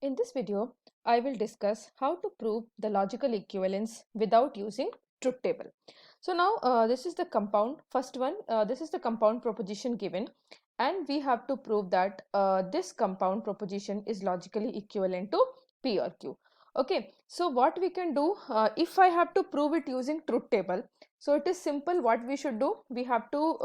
In this video, I will discuss how to prove the logical equivalence without using truth table. So now this is the compound, first one, this is the compound proposition given, and we have to prove that this compound proposition is logically equivalent to P or Q. Okay, so what we can do, if I have to prove it using truth table, so it is simple. What we should do, we have to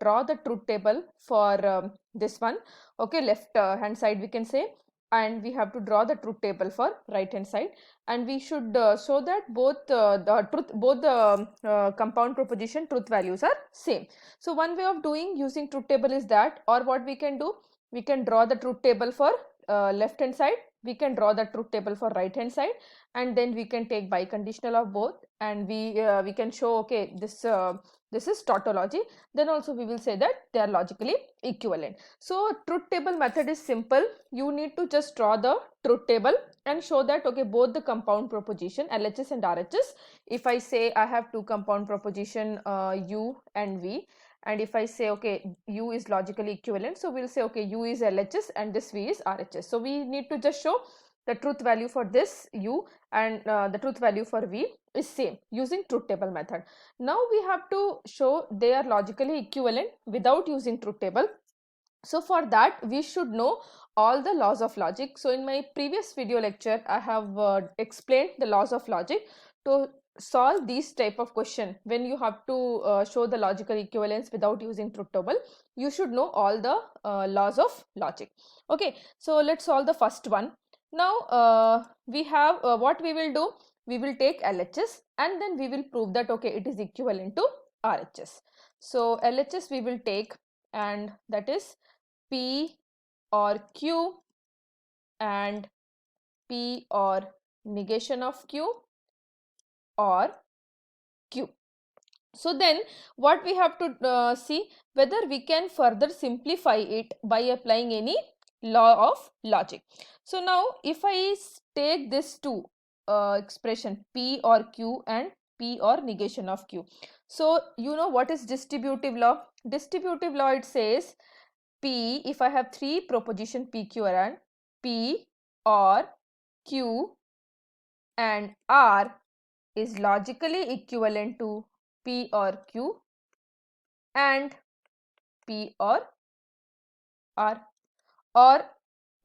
draw the truth table for this one. Okay, left hand side we can say, and we have to draw the truth table for right hand side, and we should show that both the compound proposition truth values are same. So one way of doing using truth table is that, or what we can do, we can draw the truth table for left hand side, we can draw the truth table for right hand side, and then we can take biconditional of both, and we can show, okay, this is tautology. Then also we will say that they are logically equivalent. So truth table method is simple. You need to just draw the truth table and show that, okay, both the compound proposition LHS and RHS, if I say I have two compound proposition U and V, and if I say, okay, U is logically equivalent, so we'll say, okay, U is LHS and this V is RHS. So we need to just show the truth value for this U and the truth value for V is same using truth table method. Now we have to show they are logically equivalent without using truth table. So for that we should know all the laws of logic. So in my previous video lecture I have explained the laws of logic. To solve these type of question, when you have to show the logical equivalence without using truth table, you should know all the laws of logic. Okay, so let's solve the first one. Now we have what we will do, we will take LHS and then we will prove that, okay, it is equivalent to RHS. So LHS we will take, and that is P or Q and P or negation of Q or Q. So then what we have to see whether we can further simplify it by applying any law of logic. So now if I take this two expression P or Q and P or negation of Q. So you know what is distributive law? Distributive law, it says P, if I have three proposition P, Q and P or Q and R is logically equivalent to P or Q and P or R, or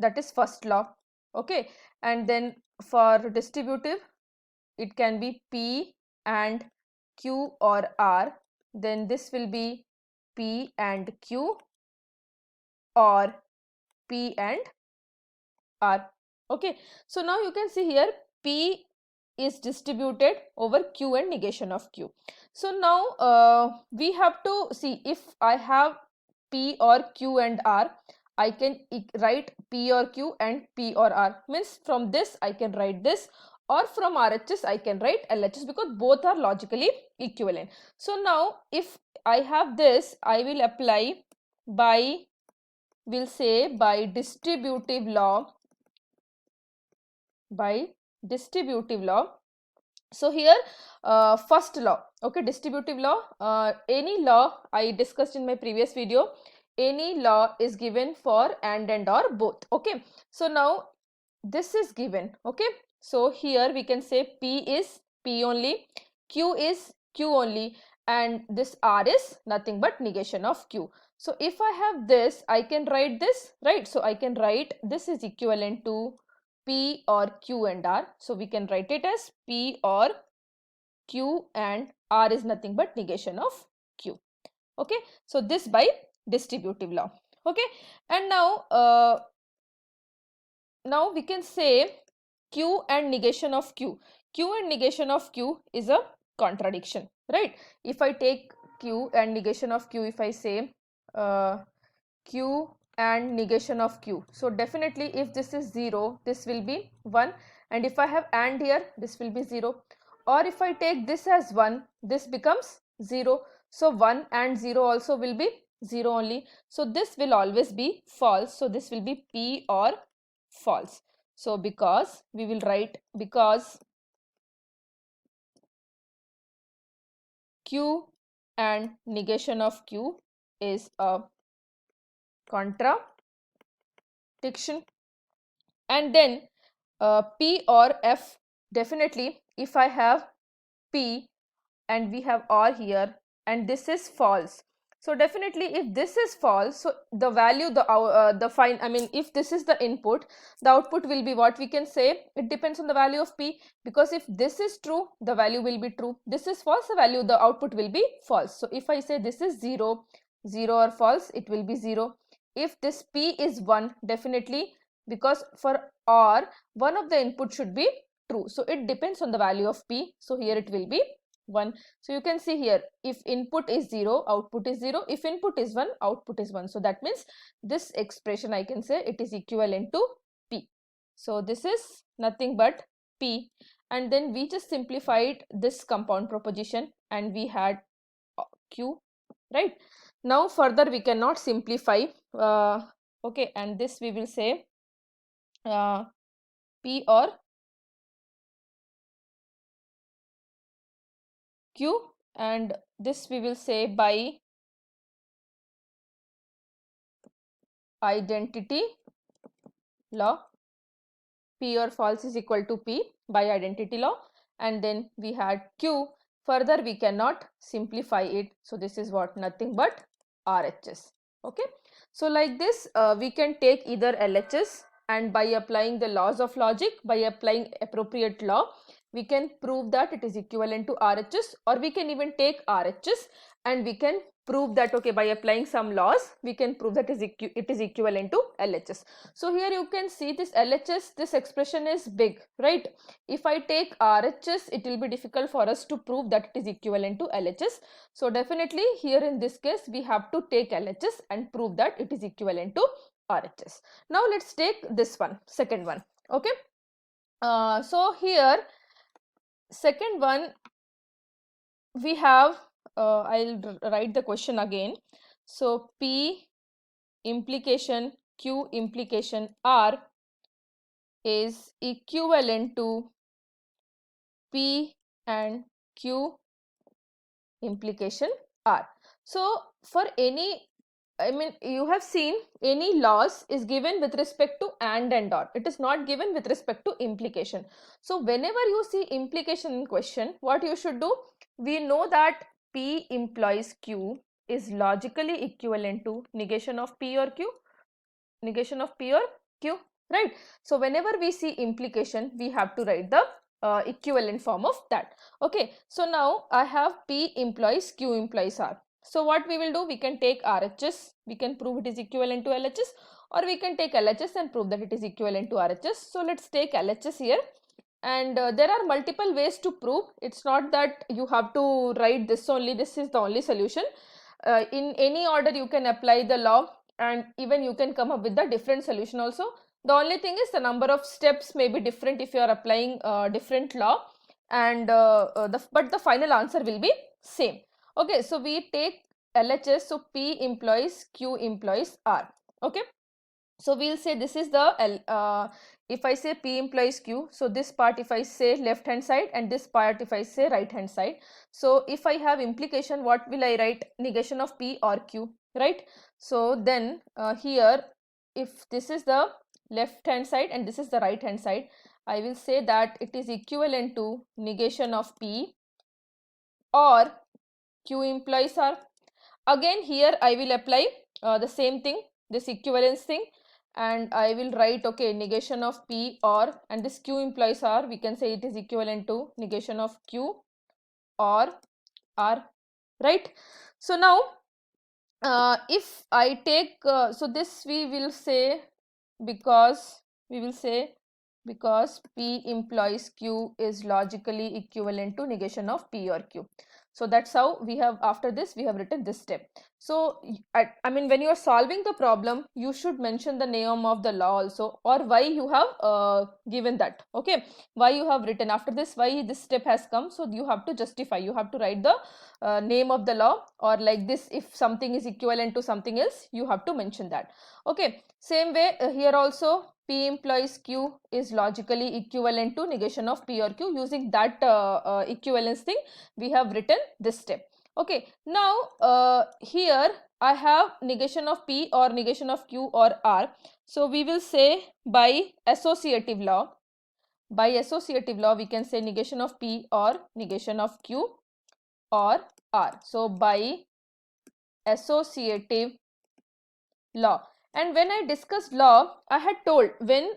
that is first law. Okay, and then for distributive it can be P and Q or R, then this will be P and Q or P and R. Okay, so now you can see here P is distributed over Q and negation of Q. So now we have to see, if I have P or Q and R, I can write P or Q and P or R, means from this I can write this, or from RHS I can write LHS, because both are logically equivalent. So now if I have this, I will apply by, we'll say by distributive law, by distributive law. So here first law, okay, distributive law, any law I discussed in my previous video, any law is given for and or both. Okay, so now this is given. Okay, so here we can say P is P only, Q is Q only, and this R is nothing but negation of Q. So if I have this, I can write this, right? So I can write this is equivalent to P or Q and R. So we can write it as P or Q and R is nothing but negation of Q. Okay, so this by distributive law. Okay, and now we can say Q and negation of Q. Q and negation of Q is a contradiction, right? If I take Q and negation of Q, if I say Q and negation of Q, so definitely if this is 0, this will be 1, and if I have and here, this will be 0, or if I take this as 1, this becomes 0, so 1 and 0 also will be 0 only, so this will always be false, so this will be P or false. So because we will write, because Q and negation of Q is a contradiction, and then P or F, definitely if I have P and we have R here and this is false, so definitely if this is false, so the value, if this is the input, the output will be what we can say, it depends on the value of P, because if this is true, the value will be true, this is false, the output will be false. So if I say this is 0, 0 or false, it will be 0. If this P is 1, definitely, because for R one of the input should be true, so it depends on the value of P, so here it will be 1. So you can see here, if input is 0, output is 0. If input is 1, output is 1. So that means this expression, I can say it is equivalent to P. So this is nothing but P. And then we just simplified this compound proposition and we had Q, right? Now further we cannot simplify. Okay, and this we will say P or Q, and this we will say by identity law. P or false is equal to P by identity law, and then we had Q. Further we cannot simplify it, so this is what, nothing but RHS. Okay, so like this we can take either LHS, and by applying the laws of logic, by applying appropriate law, we can prove that it is equivalent to RHS, or we can even take RHS and we can prove that, okay, by applying some laws we can prove that it is equivalent to LHS. So here you can see this LHS, this expression is big, right? If I take RHS, it will be difficult for us to prove that it is equivalent to LHS. So definitely here in this case we have to take LHS and prove that it is equivalent to RHS. Now let's take this one, second one. Okay, so here second one we have, I'll write the question again. So P implication Q implication R is equivalent to P and Q implication R. So for any, you have seen any loss is given with respect to and or. It is not given with respect to implication. So whenever you see implication in question, what you should do? We know that P implies Q is logically equivalent to negation of P or Q, negation of P or Q, right? So whenever we see implication, we have to write the equivalent form of that. Okay, so now I have P implies Q implies R. So what we will do, we can take RHS, we can prove it is equivalent to LHS, or we can take LHS and prove that it is equivalent to RHS. So let's take LHS here, and there are multiple ways to prove. It's not that you have to write this only, this is the only solution. In any order you can apply the law, and even you can come up with the different solution also. The only thing is the number of steps may be different if you are applying different law, and but the final answer will be same. Okay, so we take LHS, so P implies Q implies R. Okay, so we'll say this is the if I say P implies Q, so this part if I say left hand side and this part if I say right hand side. So if I have implication, what will I write? Negation of P or Q, right? So then here, if this is the left hand side and this is the right hand side, I will say that it is equivalent to negation of P or Q implies R. Again here I will apply the same thing, this equivalence thing, and I will write, okay, negation of P or, and this Q implies R, we can say it is equivalent to negation of Q or R, right? So now if I take, so this we will say, because P implies Q is logically equivalent to negation of P or Q. So that's how we have, after this we have written this step. So when you are solving the problem, you should mention the name of the law also, or why you have given that, okay, why you have written after this, why this step has come. So you have to justify, you have to write the name of the law, or like this, if something is equivalent to something else, you have to mention that. Okay, same way here also, P implies Q is logically equivalent to negation of P or Q. Using that equivalence thing, we have written this step. Okay, now here I have negation of P or negation of Q or R. So we will say by associative law, by associative law we can say negation of P or negation of Q or R. So by associative law. And when I discussed law, I had told when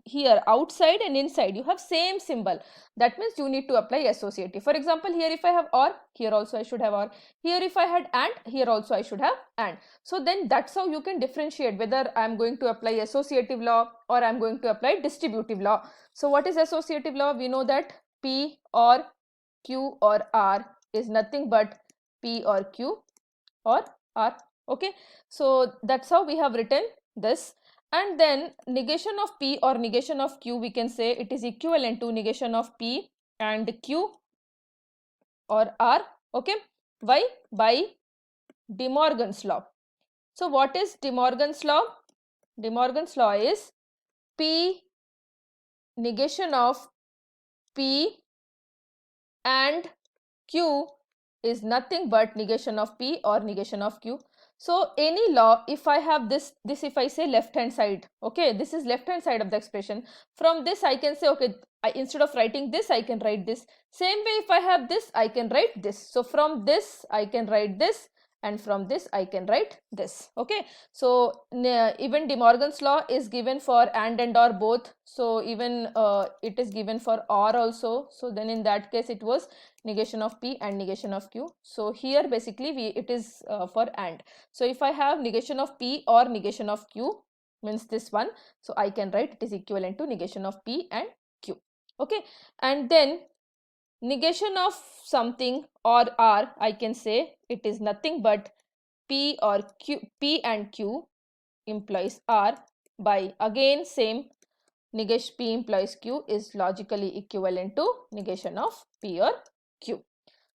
here outside and inside you have same symbol, that means you need to apply associative. For example, here if I have or, here also I should have or. Here if I had and, here also I should have and. So then that's how you can differentiate whether I am going to apply associative law or I am going to apply distributive law. So what is associative law? We know that P or Q or R is nothing but P or Q or R. Okay, so that's how we have written this. And then negation of P or negation of Q, we can say it is equivalent to negation of P and Q or R. Okay, why? By De Morgan's law. So what is De Morgan's law? De Morgan's law is P negation of P and Q is nothing but negation of P or negation of Q. So any law, if I have this if I say left hand side, okay, this is left hand side of the expression. From this I can say, okay, instead of writing this I can write this. Same way if I have this I can write this. So from this I can write this and from this I can write this. Okay, so even De Morgan's law is given for and or both. So even it is given for or also. So then in that case it was negation of P and negation of Q. So here basically it is for and. So if I have negation of P or negation of Q, means this one, so I can write it is equivalent to negation of P and Q. Okay, and then negation of something or R, I can say it is nothing but P or Q, P and Q implies R by again same negation P implies Q is logically equivalent to negation of P or Q.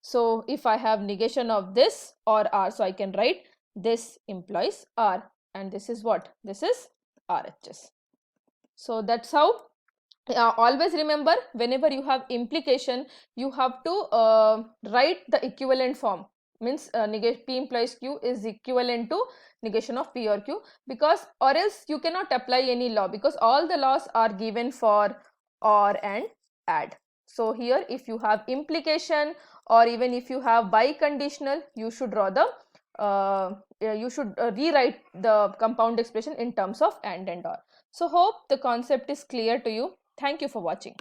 So if I have negation of this or R, so I can write this implies R and this is what? This is RHS. So that's how. Always remember, whenever you have implication, you have to write the equivalent form. Means P implies Q is equivalent to negation of P or Q, because or else you cannot apply any law, because all the laws are given for or and add. So here if you have implication or even if you have biconditional, you should rather rewrite the compound expression in terms of and or. So hope the concept is clear to you. Thank you for watching.